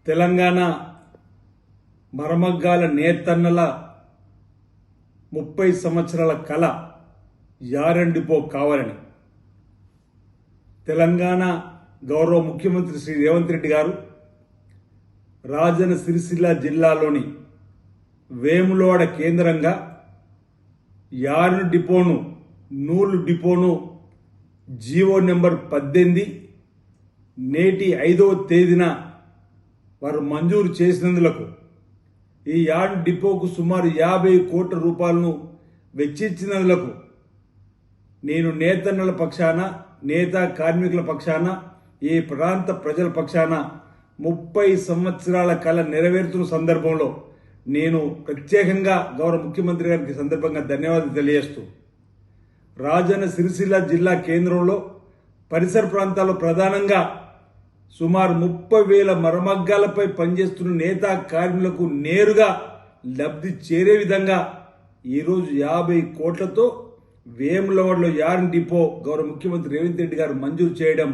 తెలంగాణ మరమగ్గాల నేతన్నల 30 సంవత్సరాల కళ Yaren depot కావాలని తెలంగాణ గౌరవ ముఖ్యమంత్రి శ్రీ రేవంత్ రెడ్డి గారు రాజన్న సిరిసిల్ల జిల్లాలోని వేములవాడ కేంద్రంగా యారెన్ డిపోను నూలు డిపోను జీవో నెంబర్ 18 నేటి 5వ తేదీన వారు మంజూరు చేసినందులకు ఈ యార్డ్ డిపోకు సుమారు 50 కోట్ల రూపాయలను వెచ్చించినందులకు నేను నేతన్నల పక్షాన నేత కార్మికుల పక్షాన ఈ ప్రాంత ప్రజల పక్షాన 30 సంవత్సరాల కళ నెరవేరుతున్న సందర్భంలో నేను ప్రత్యేకంగా గౌరవ ముఖ్యమంత్రి గారికి సందర్భంగా ధన్యవాదాలు తెలియజేస్తూ రాజన్న సిరిసిల్ల జిల్లా కేంద్రంలో పరిసర ప్రాంతాల్లో ప్రధానంగా సుమారు 30,000 మరమగ్గాలపై పనిచేస్తున్న నేత కార్మికులకు నేరుగా లబ్ధి చేరే విధంగా ఈరోజు 50 కోట్లతో వేములవాడలో యార్న్ డిపో గౌరవ ముఖ్యమంత్రి రేవంత్ రెడ్డి గారు మంజూరు చేయడం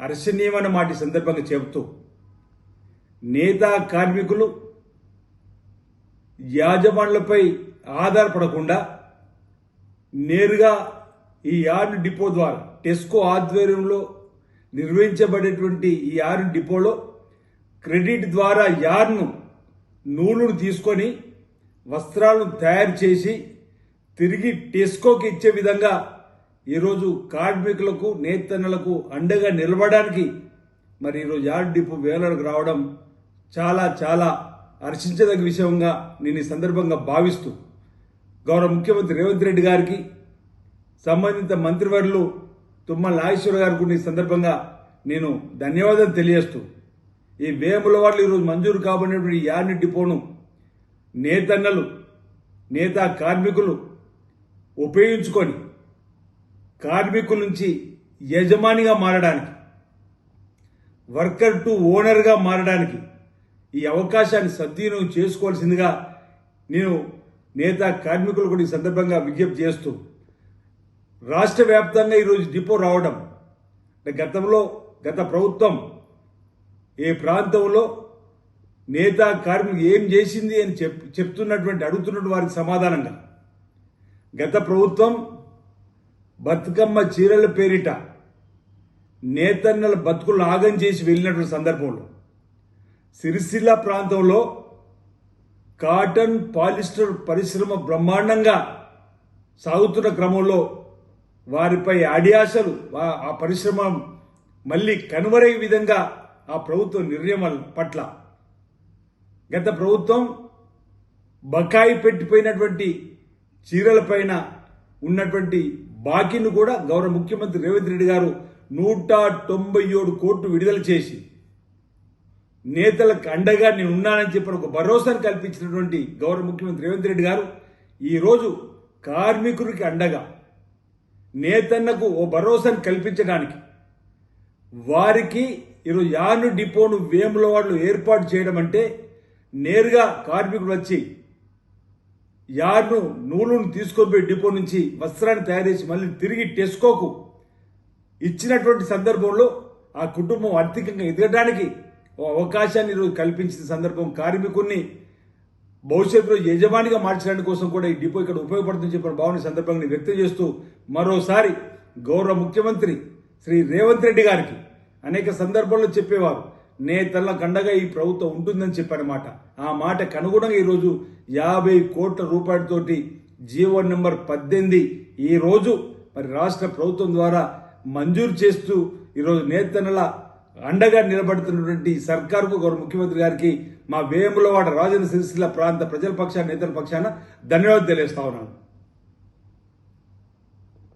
హర్షణీయమైన మాట సందర్భంగా చెబుతూ నేత కార్మికులు యాజమాన్లపై ఆధారపడకుండా నేరుగా ఈ యార్న్ డిపో ద్వారా టెస్కో ఆధ్వర్యంలో నిర్వహించబడేటువంటి ఈ యార్న్ డిపోలో క్రెడిట్ ద్వారా యార్ను నూలును తీసుకొని వస్త్రాలను తయారు చేసి తిరిగి టెస్కోకి ఇచ్చే విధంగా ఈరోజు కార్మికులకు నేతన్నలకు అండగా నిలబడడానికి మరి ఈరోజు యార్న్ డిపో వేలకు రావడం చాలా చాలా హర్షించదగ్గ విషయంగా నేను ఈ సందర్భంగా భావిస్తూ గౌరవ ముఖ్యమంత్రి రేవంత్ రెడ్డి గారికి సంబంధిత మంత్రివర్యులు తుమ్మల నాగేశ్వర గారికి ఈ సందర్భంగా నేను ధన్యవాదాలు తెలియజేస్తూ ఈ వేములవాడలో ఈరోజు మంజూరు కాబడినటువంటి యార్న్ డిపోను నేతన్నలు నేత కార్మికులు ఉపయోగించుకొని కార్మికుల నుంచి యజమానిగా మారడానికి వర్కర్ టు ఓనర్గా మారడానికి ఈ అవకాశాన్ని సద్వినియోగం చేసుకోవాల్సిందిగా నేను నేత కార్మికులు కూడా ఈ సందర్భంగా విజ్ఞప్తి చేస్తూ రాష్ట్ర వ్యాప్తంగా ఈరోజు డిపో రావడం అంటే గత ప్రభుత్వం ఏ ప్రాంతంలో నేత కార్మికులు ఏం చేసింది అని చెప్తున్నటువంటి అడుగుతున్నటువంటి వారికి సమాధానంగా గత ప్రభుత్వం బతుకమ్మ చీరల పేరిట నేతన్నల బతుకులను ఆగం చేసి వెళ్ళినటువంటి సందర్భంలో సిరిసిల్ల ప్రాంతంలో కాటన్ పాలిస్టర్ పరిశ్రమ బ్రహ్మాండంగా సాగుతున్న క్రమంలో వారిపై అడియాసలు ఆ పరిశ్రమ మళ్ళీ కనుమరయ్యే విధంగా ఆ ప్రభుత్వ నిర్ణయం పట్ల గత ప్రభుత్వం బకాయి పెట్టిపోయినటువంటి చీరలపైన ఉన్నటువంటి బాకీని కూడా గౌరవ ముఖ్యమంత్రి రేవంత్ రెడ్డి గారు 197 కోట్లు విడుదల చేసి నేతలకు అండగా నేను ఉన్నానని చెప్పిన ఒక భరోసాను కల్పించినటువంటి గౌరవ ముఖ్యమంత్రి రేవంత్ రెడ్డి గారు ఈరోజు కార్మికుడికి అండగా నేతన్నకు ఓ భరోసాను కల్పించడానికి వారికి ఈరోజు యార్న్ డిపోను వేములవాడలో ఏర్పాటు చేయడం అంటే నేరుగా కార్మికుడు వచ్చి యార్ను నూలును తీసుకొని డిపో నుంచి వస్త్రాన్ని తయారు చేసి మళ్ళీ తిరిగి టెస్కోకు ఇచ్చినటువంటి సందర్భంలో ఆ కుటుంబం ఆర్థికంగా ఎదగడానికి ఓ అవకాశాన్ని ఈరోజు కల్పించిన సందర్భం కార్మికుడిని భవిష్యత్తులో యజమానిగా మార్చడానికి కోసం కూడా ఈ డిపో ఇక్కడ ఉపయోగపడుతుందని చెప్పిన భావన సందర్భంగా వ్యక్తం చేస్తూ మరోసారి గౌరవ ముఖ్యమంత్రి శ్రీ రేవంత్ రెడ్డి గారికి అనేక సందర్భాల్లో చెప్పేవారు నేతలకు అండగా ఈ ప్రభుత్వం ఉంటుందని చెప్పారన్నమాట. ఆ మాటకు అనుగుణంగా ఈరోజు 50 కోట్ల రూపాయలతోటి జీవో నెంబర్ 18 ఈ రోజు మరి రాష్ట్ర ప్రభుత్వం ద్వారా మంజూరు చేస్తూ ఈరోజు నేతన్నల అండగా నిలబడుతున్నటువంటి సర్కారుకు గౌరవ ముఖ్యమంత్రి గారికి మా వేములవాడ రాజన్న సిరిసిల్ల ప్రాంత ప్రజల పక్షాన నేతల పక్షాన ధన్యవాదాలు తెలియజేస్తా ఉన్నాను.